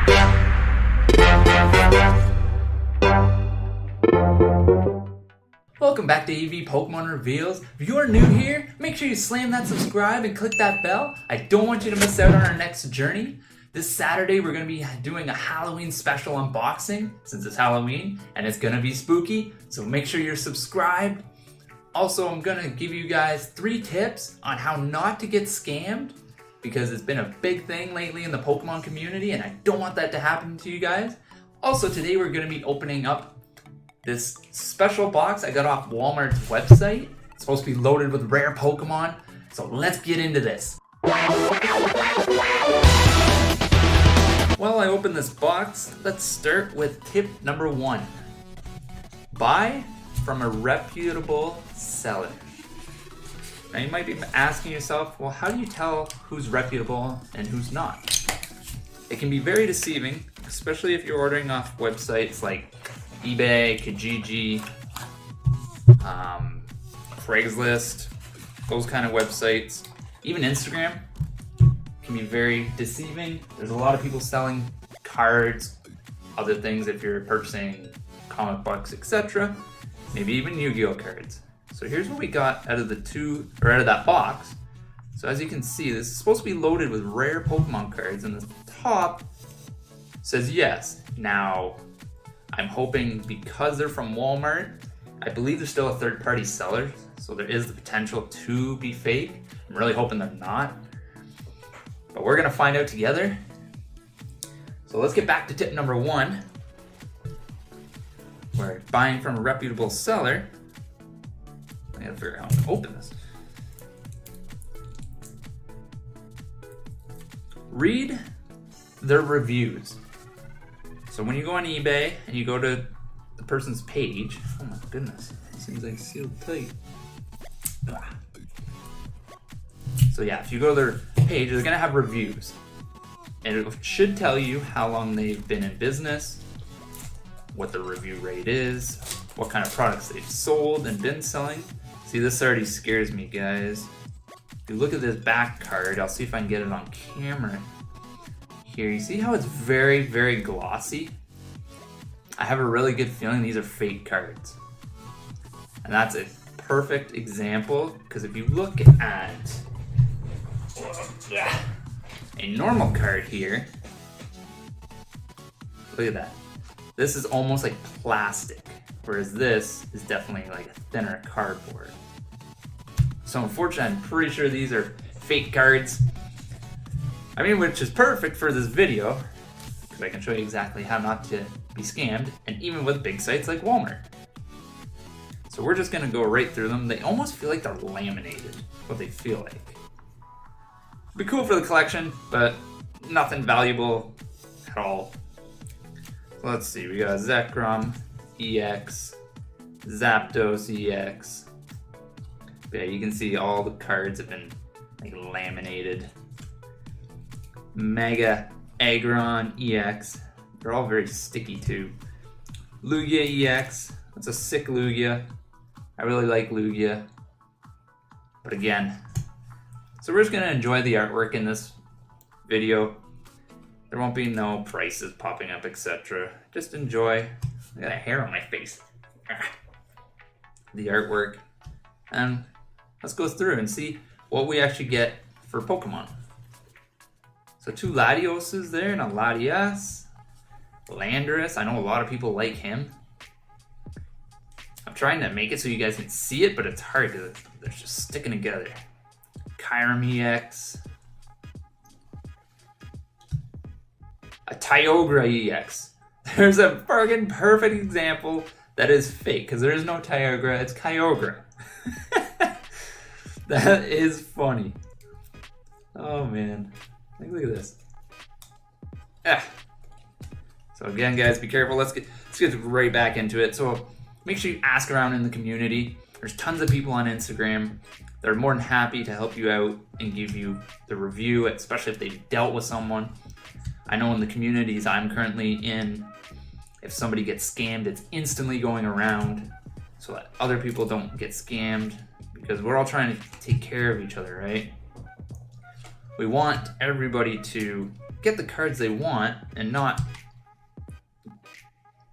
Welcome back to EV Pokemon Reveals. If you are new here, make sure you slam that subscribe and click that bell. I don't want you to miss out on our next journey. This Saturday, we're going to be doing a Halloween special unboxing since it's Halloween and it's going to be spooky. So make sure you're subscribed. Also, I'm going to give you guys 3 tips on how not to get scammed because it's been a big thing lately in the Pokemon community and I don't want that to happen to you guys. Also, today we're going to be opening up this special box I got off Wal-mart's website. It's supposed to be loaded with rare Pokemon, so let's get into this. While I open this box, let's start with tip number 1. Buy from a reputable seller. Now you might be asking yourself, well, how do you tell who's reputable and who's not? It can be very deceiving, especially if you're ordering off websites like eBay, Kijiji, Craigslist, those kind of websites. Even Instagram can be very deceiving. There's a lot of people selling cards, other things if you're purchasing comic books, etc. Maybe even Yu-Gi-Oh cards. So here's what we got out of that box. So as you can see, this is supposed to be loaded with rare Pokemon cards, and the top says yes. Now, I'm hoping because they're from Walmart, I believe they're still a third-party seller, so there is the potential to be fake. I'm really hoping they're not, but we're gonna find out together. So let's get back to tip number 1. We're buying from a reputable seller. I gotta figure out how to open this. Read their reviews. So when you go on eBay and you go to the person's page, oh my goodness, it seems like sealed tight. Ah. So yeah, if you go to their page, they're gonna have reviews. And it should tell you how long they've been in business, what the review rate is, what kind of products they've sold and been selling. See, this already scares me, guys. If you look at this back card, I'll see if I can get it on camera. Here, you see how it's very, very glossy? I have a really good feeling these are fake cards. And that's a perfect example, because if you look at a normal card here, look at that. This is almost like plastic, whereas this is definitely like a thinner cardboard. So unfortunately, I'm pretty sure these are fake cards. I mean, which is perfect for this video, because I can show you exactly how not to be scammed, and even with big sites like Walmart. So we're just gonna go right through them. They almost feel like they're laminated, what they feel like. It'd be cool for the collection, but nothing valuable at all. So let's see, we got Zekrom EX, Zapdos EX. But yeah, you can see all the cards have been like laminated. Mega Aggron EX. They're all very sticky too. Lugia EX. That's a sick Lugia. I really like Lugia. But again, so we're just gonna enjoy the artwork in this video. There won't be no prices popping up, etc. Just enjoy. I got a hair on my face. The artwork. And let's go through and see what we actually get for Pokemon. So 2 Latioses there and a Latias. Landorus, I know a lot of people like him. I'm trying to make it so you guys can see it, but it's hard because they're just sticking together. Kyurem EX. A Kyogre EX. There's a friggin' perfect example that is fake, because there is no Kyogre, it's Kyogre. That is funny. Oh man. Look at this. So again, guys, be careful. Let's get right back into it. So make sure you ask around in the community. There's tons of people on Instagram. They're more than happy to help you out and give you the review, especially if they've dealt with someone. I know in the communities I'm currently in, if somebody gets scammed, it's instantly going around so that other people don't get scammed, because we're all trying to take care of each other, right? We want everybody to get the cards they want and not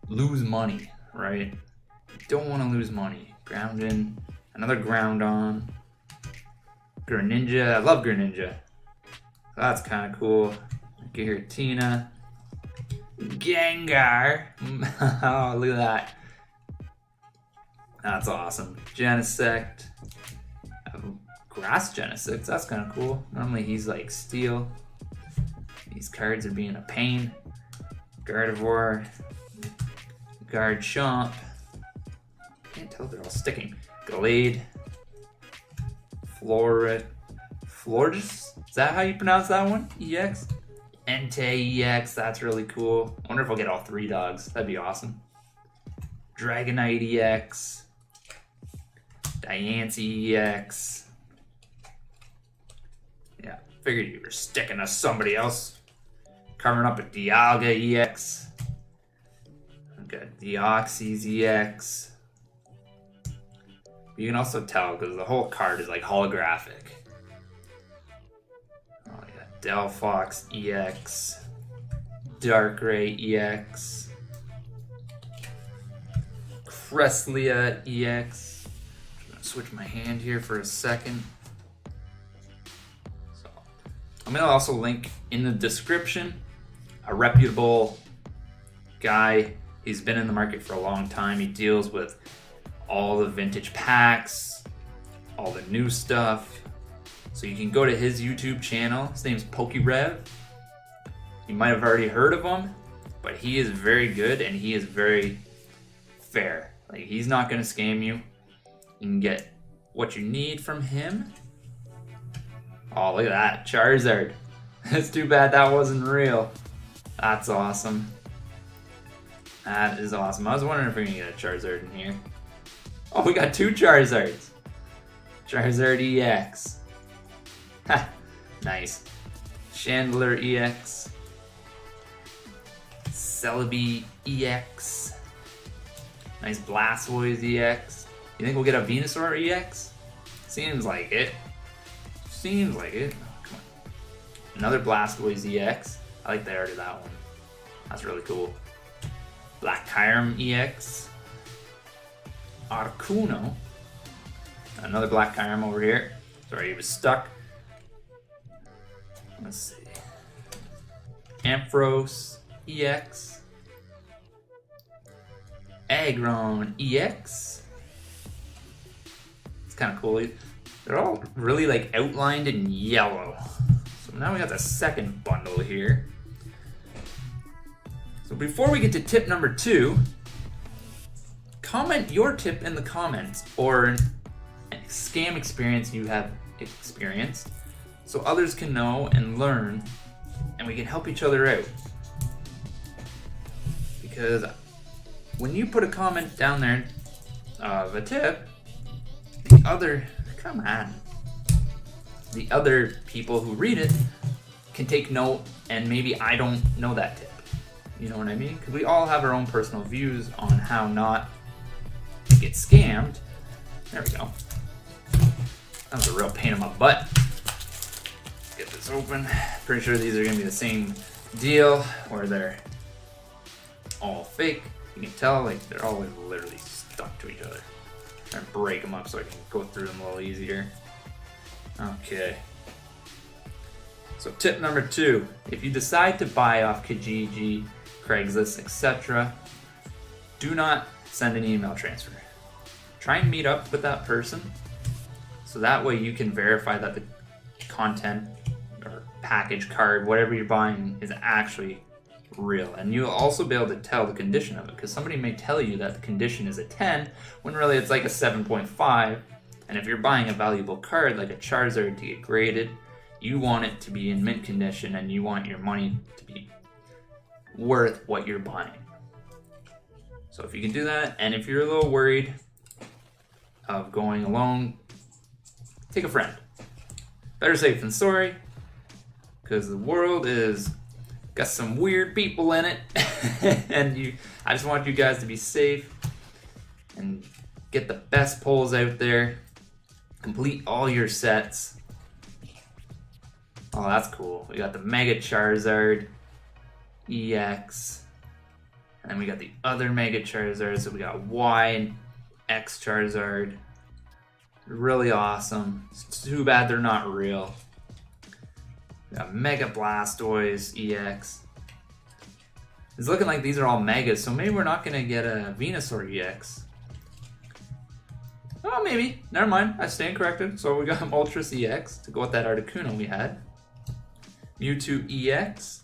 lose money, right? Don't want to lose money. Ground in, another ground on. Greninja, I love Greninja. That's kind of cool. Giratina. Gengar. Oh, look at that. That's awesome. Genesect. Grass Genesect, that's kind of cool. Normally he's like steel. These cards are being a pain. Gardevoir. Garchomp. Can't tell if they're all sticking. Glade. Florist. Is that how you pronounce that one? EX? Entei EX, that's really cool. I wonder if I'll get all 3 dogs. That'd be awesome. Dragonite EX. Diancie EX. Yeah, figured you were sticking to somebody else. Covering up a Dialga EX. I've got Deoxys EX. You can also tell because the whole card is like holographic. Oh yeah, Delphox EX. Darkrai EX. Cresselia EX. I'm gonna switch my hand here for a second. So I'm gonna also link in the description a reputable guy. He's been in the market for a long time. He deals with all the vintage packs, all the new stuff. So you can go to his YouTube channel. His name's PokeRev. You might have already heard of him, but he is very good and he is very fair. Like, he's not gonna scam you. You can get what you need from him. Oh, look at that, Charizard. It's too bad that wasn't real. That's awesome. That is awesome. I was wondering if we can get a Charizard in here. Oh, we got 2 Charizards. Charizard EX. Ha, nice. Chandler EX. Celebi EX. Nice Blastoise EX. You think we'll get a Venusaur EX? Seems like it. Seems like it. Oh, come on. Another Blastoise EX. I like the art of that one. That's really cool. Black Kyurem EX. Articuno. Another Black Kyurem over here. Sorry, he was stuck. Let's see. Ampharos EX. Aggron EX. It's kind of cool. They're all really like outlined in yellow. So now we got the second bundle here. So before we get to tip number 2, comment your tip in the comments or a scam experience you have experienced so others can know and learn and we can help each other out. Because when you put a comment down there of a tip, the other people who read it can take note and maybe I don't know that tip. You know what I mean? Because we all have our own personal views on how not to get scammed. There we go. That was a real pain in my butt. Let's get this open. Pretty sure these are going to be the same deal, where they're all fake. You can tell, like, they're all literally stuck to each other. I'm trying to break them up so I can go through them a little easier. Okay. So tip number 2, if you decide to buy off Kijiji, Craigslist, etc., do not send an email transfer. Try and meet up with that person so that way you can verify that the content or package, card, whatever you're buying is actually real. And you'll also be able to tell the condition of it, because somebody may tell you that the condition is a 10 when really it's like a 7.5. And if you're buying a valuable card like a Charizard to get graded, you want it to be in mint condition and you want your money to be worth what you're buying. So if you can do that, and if you're a little worried of going alone, take a friend. Better safe than sorry, because the world is got some weird people in it, and I just want you guys to be safe and get the best pulls out there. Complete all your sets. Oh, that's cool. We got the Mega Charizard EX. And then we got the other Mega Charizard. So we got Y and X Charizard. Really awesome. It's too bad they're not real. We got Mega Blastoise EX. It's looking like these are all Megas, so maybe we're not going to get a Venusaur EX. Oh, maybe. Never mind. I stand corrected. So we got Moltres EX to go with that Articuno we had. Mewtwo EX.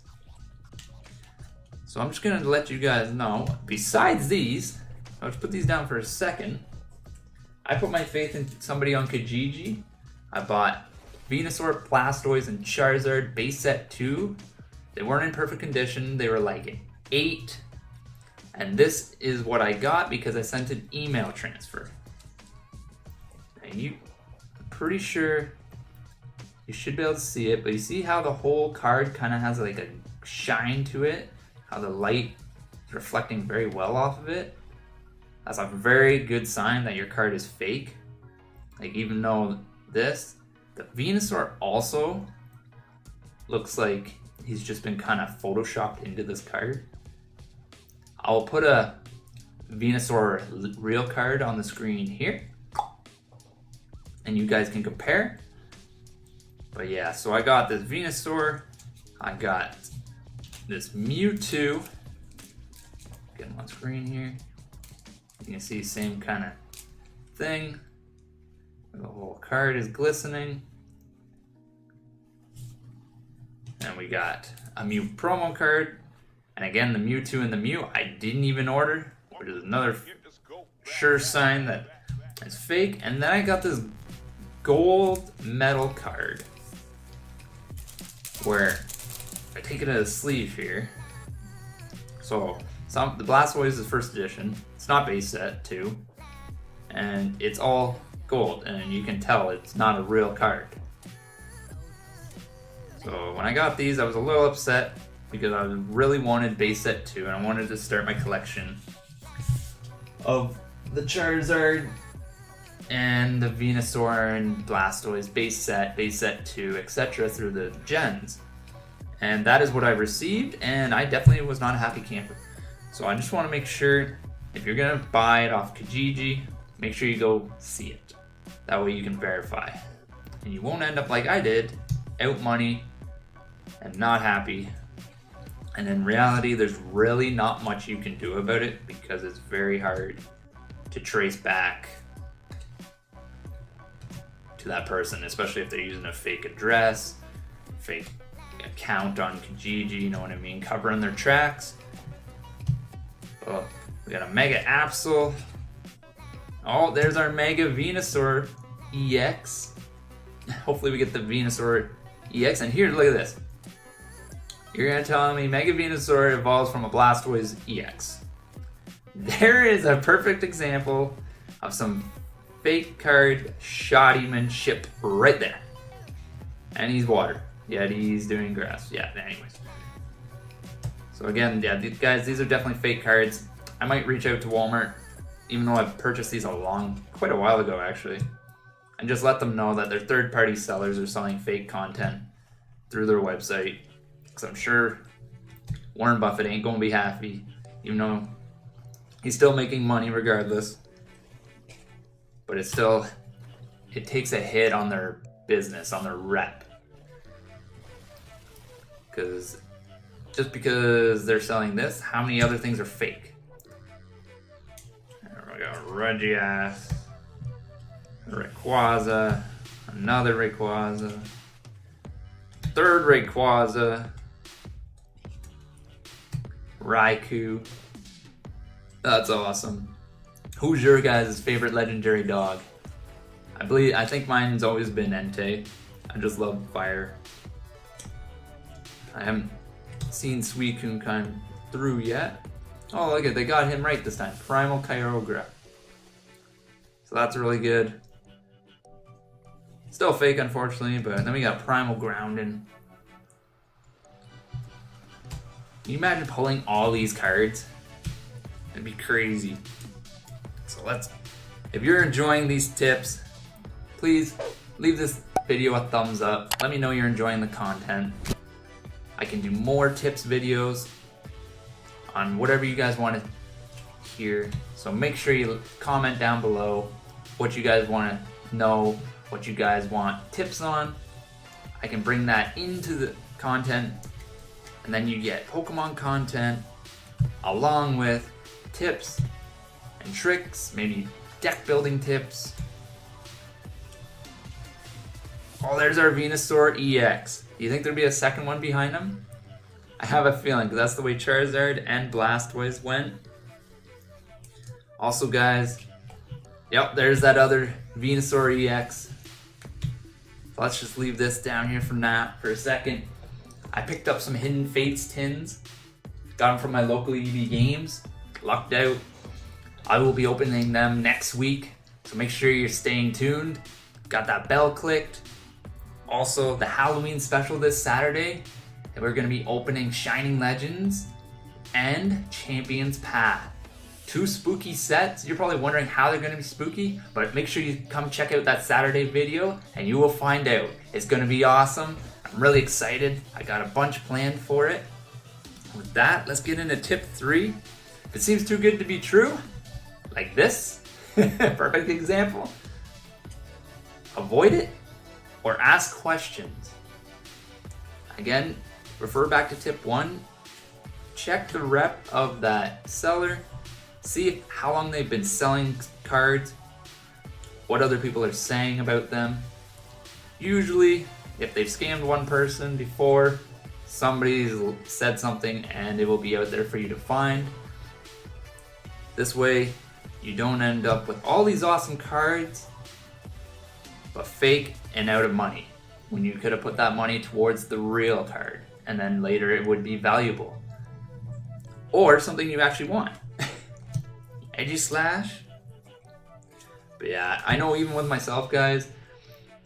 So I'm just going to let you guys know, besides these, I'll just put these down for a second. I put my faith in somebody on Kijiji. I bought Venusaur, Blastoise, and Charizard base set 2. They weren't in perfect condition. They were like an 8. And this is what I got because I sent an email transfer. And I'm pretty sure you should be able to see it, but you see how the whole card kind of has like a shine to it? How the light is reflecting very well off of it? That's a very good sign that your card is fake. Like, even though the Venusaur also looks like he's just been kind of photoshopped into this card. I'll put a Venusaur real card on the screen here, and you guys can compare. But yeah, so I got this Venusaur, I got this Mewtwo. Get him on screen here. You can see same kind of thing. The whole card is glistening. And we got a Mew promo card. And again, the Mewtwo and the Mew I didn't even order, which is another sure sign that it's fake. And then I got this gold metal card where I take it out of the sleeve here. So the Blastoise is first edition. It's not base set 2. And it's all gold, and you can tell it's not a real card. So when I got these, I was a little upset because I really wanted base set 2, and I wanted to start my collection of the Charizard and the Venusaur and Blastoise base set 2, etc. through the gens. And that is what I received, and I definitely was not a happy camper. So I just want to make sure, if you're going to buy it off Kijiji, make sure you go see it. That way you can verify. And you won't end up like I did, out money and not happy. And in reality, there's really not much you can do about it because it's very hard to trace back to that person, especially if they're using a fake address, fake account on Kijiji, you know what I mean, covering their tracks. Oh, we got a Mega Absol. Oh, there's our Mega Venusaur EX. Hopefully we get the Venusaur EX. And here, look at this. You're gonna tell me Mega Venusaur evolves from a Blastoise EX. There is a perfect example of some fake card shoddymanship right there. And he's water. Yet he's doing grass. Yeah, anyways. So again, yeah, these are definitely fake cards. I might reach out to Walmart, even though I've purchased these quite a while ago actually, and just let them know that their third-party sellers are selling fake content through their website. Because I'm sure Warren Buffett ain't gonna be happy, even though he's still making money regardless. But it takes a hit on their business, on their rep. Because just because they're selling this, how many other things are fake? There we go, Regias, Rayquaza, another Rayquaza, third Rayquaza, Raikou. That's awesome. Who's your guys' favorite legendary dog? I think mine's always been Entei. I just love fire. I haven't seen Suicune come through yet. Oh, look at, they got him right this time. Primal Kyogre. So that's really good. Still fake, unfortunately, but then we got Primal Grounding. Can you imagine pulling all these cards? It'd be crazy. So if you're enjoying these tips, please leave this video a thumbs up. Let me know you're enjoying the content. I can do more tips videos on whatever you guys want to hear. So make sure you comment down below what you guys want to know, what you guys want tips on. I can bring that into the content, and then you get Pokemon content along with tips and tricks, maybe deck building tips. Oh, there's our Venusaur EX. Do you think there'd be a second one behind him? I have a feeling, because that's the way Charizard and Blastoise went. Also, guys, yep, there's that other Venusaur EX. So let's just leave this down here for a second. I picked up some Hidden Fates tins. Got them from my local EV Games. Lucked out. I will be opening them next week, so make sure you're staying tuned. Got that bell clicked. Also, the Halloween special this Saturday, and we're going to be opening Shining Legends and Champions Path. 2 spooky sets. You're probably wondering how they're going to be spooky, but make sure you come check out that Saturday video and you will find out. It's going to be awesome. I'm really excited. I got a bunch planned for it. With that, let's get into tip 3. If it seems too good to be true, like this, perfect example, avoid it or ask questions. Again, refer back to tip 1. Check the rep of that seller. See how long they've been selling cards, what other people are saying about them. Usually, if they've scammed one person before, somebody's said something and it will be out there for you to find. This way, you don't end up with all these awesome cards, but fake and out of money, when you could have put that money towards the real card, and then later it would be valuable. Or something you actually want. Edgy Slash. But yeah, I know even with myself, guys,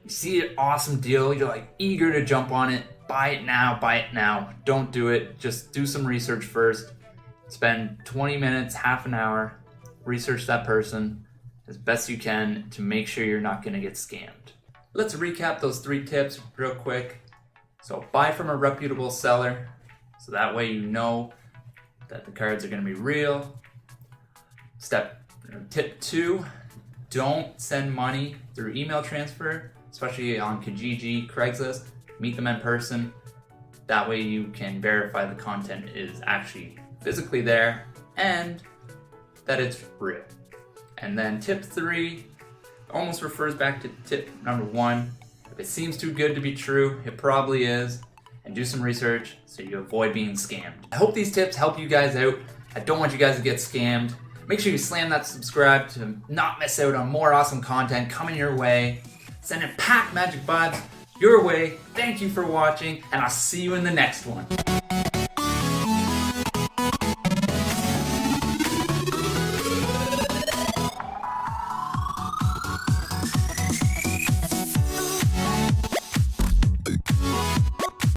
you see an awesome deal, you're like eager to jump on it. Buy it now. Don't do it. Just do some research first. Spend 20 minutes, half an hour, research that person as best you can to make sure you're not going to get scammed. Let's recap those 3 tips real quick. So buy from a reputable seller, so that way you know that the cards are going to be real. Tip 2, don't send money through email transfer, especially on Kijiji, Craigslist. Meet them in person. That way you can verify the content is actually physically there and that it's real. And then tip 3 almost refers back to tip number 1. If it seems too good to be true, it probably is. And do some research so you avoid being scammed. I hope these tips help you guys out. I don't want you guys to get scammed. Make sure you slam that subscribe to not miss out on more awesome content coming your way. Sending packed magic vibes your way. Thank you for watching, and I'll see you in the next one.